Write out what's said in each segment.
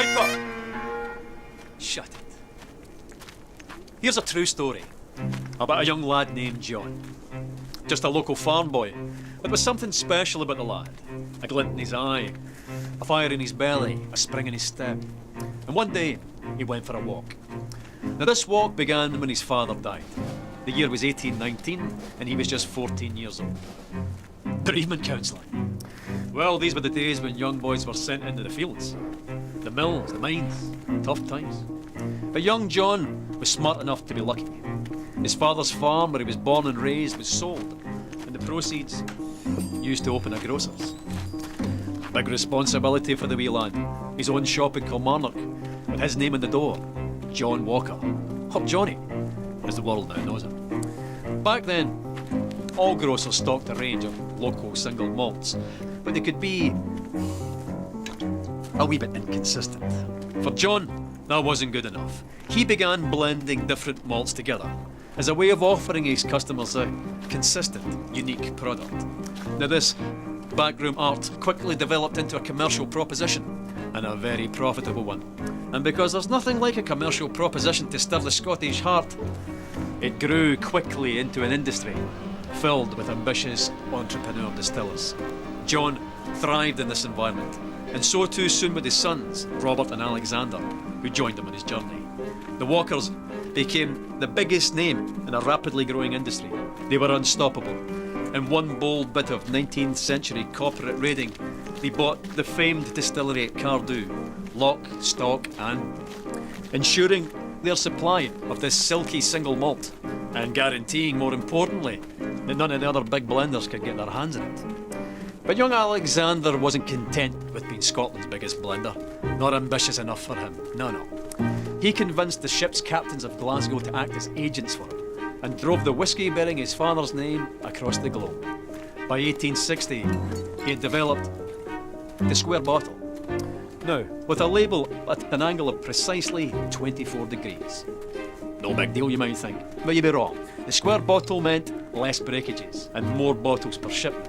Viper! Shut it. Here's a true story about a young lad named John. Just a local farm boy, but there was something special about the lad. A glint in his eye, a fire in his belly, a spring in his step. And one day, he went for a walk. Now this walk began when his father died. The year was 1819, and he was just 14 years old. Bereavement counselling. Well, these were the days when young boys were sent into the fields. The mills, the mines, tough times. But young John was smart enough to be lucky. His father's farm, where he was born and raised, was sold, and the proceeds used to open a grocer's. Big responsibility for the wee lad. His own shop in Kilmarnock, with his name on the door, John Walker, or Johnnie, as the world now knows him. Back then, all grocers stocked a range of local single malts, but they could be a wee bit inconsistent. For John, that wasn't good enough. He began blending different malts together as a way of offering his customers a consistent, unique product. Now this backroom art quickly developed into a commercial proposition, and a very profitable one. And because there's nothing like a commercial proposition to stir the Scottish heart, it grew quickly into an industry filled with ambitious entrepreneur distillers. John thrived in this environment, and so too soon with his sons, Robert and Alexander, who joined him on his journey. The Walkers became the biggest name in a rapidly growing industry. They were unstoppable. In one bold bit of 19th century corporate raiding, they bought the famed distillery at Cardew, lock, stock and ensuring their supply of this silky single malt, and guaranteeing, more importantly, that none of the other big blenders could get their hands on it. But young Alexander wasn't content with being Scotland's biggest blender. Not ambitious enough for him, no. He convinced the ship's captains of Glasgow to act as agents for him, and drove the whisky bearing his father's name across the globe. By 1860, he had developed the square bottle. Now, with a label at an angle of precisely 24 degrees. No big deal, you might think, but you'd be wrong. The square bottle meant less breakages and more bottles per shipment.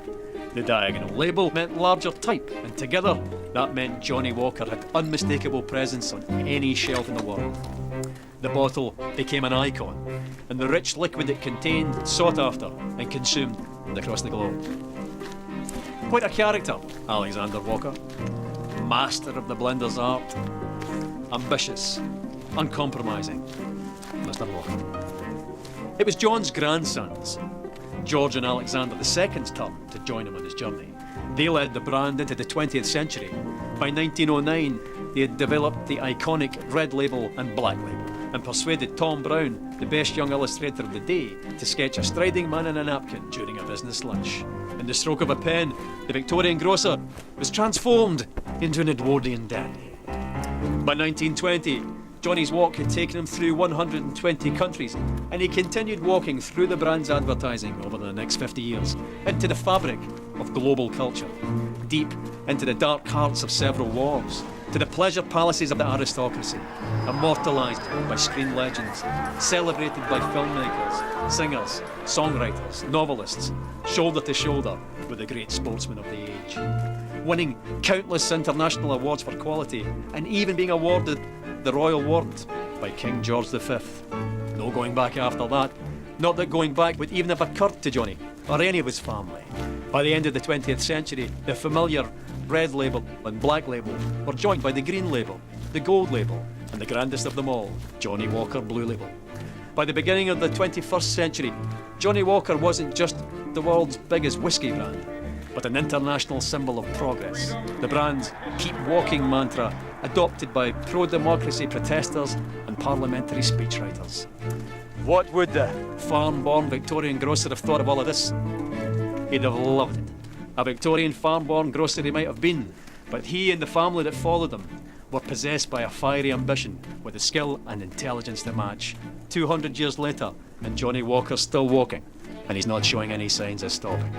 The diagonal label meant larger type, and together, that meant Johnnie Walker had unmistakable presence on any shelf in the world. The bottle became an icon, and the rich liquid it contained sought after and consumed across the globe. Quite a character, Alexander Walker. Master of the blender's art. Ambitious, uncompromising, Mr. Walker. It was John's grandsons, George and Alexander II's turn to join him on his journey. They led the brand into the 20th century. By 1909, they had developed the iconic red label and black label, and persuaded Tom Brown, the best young illustrator of the day, to sketch a striding man in a napkin during a business lunch. In the stroke of a pen, the Victorian grocer was transformed into an Edwardian dandy. By 1920, Johnnie's walk had taken him through 120 countries, and he continued walking through the brand's advertising over the next 50 years, into the fabric of global culture, deep into the dark hearts of several wars, to the pleasure palaces of the aristocracy, immortalised by screen legends, celebrated by filmmakers, singers, songwriters, novelists, shoulder to shoulder with the great sportsmen of the age, winning countless international awards for quality, and even being awarded the Royal Warrant by King George V. No going back after that. Not that going back would even have occurred to Johnnie or any of his family. By the end of the 20th century, the familiar red label and black label were joined by the green label, the gold label, and the grandest of them all, Johnnie Walker Blue Label. By the beginning of the 21st century, Johnnie Walker wasn't just the world's biggest whisky brand, but an international symbol of progress. The brand's keep walking mantra, adopted by pro-democracy protesters and parliamentary speechwriters. What would the farm-born Victorian grocer have thought of all of this? He'd have loved it. A Victorian farm-born grocer he might have been, but he and the family that followed him were possessed by a fiery ambition with the skill and intelligence to match. 200 years later, and Johnnie Walker's still walking, and he's not showing any signs of stopping.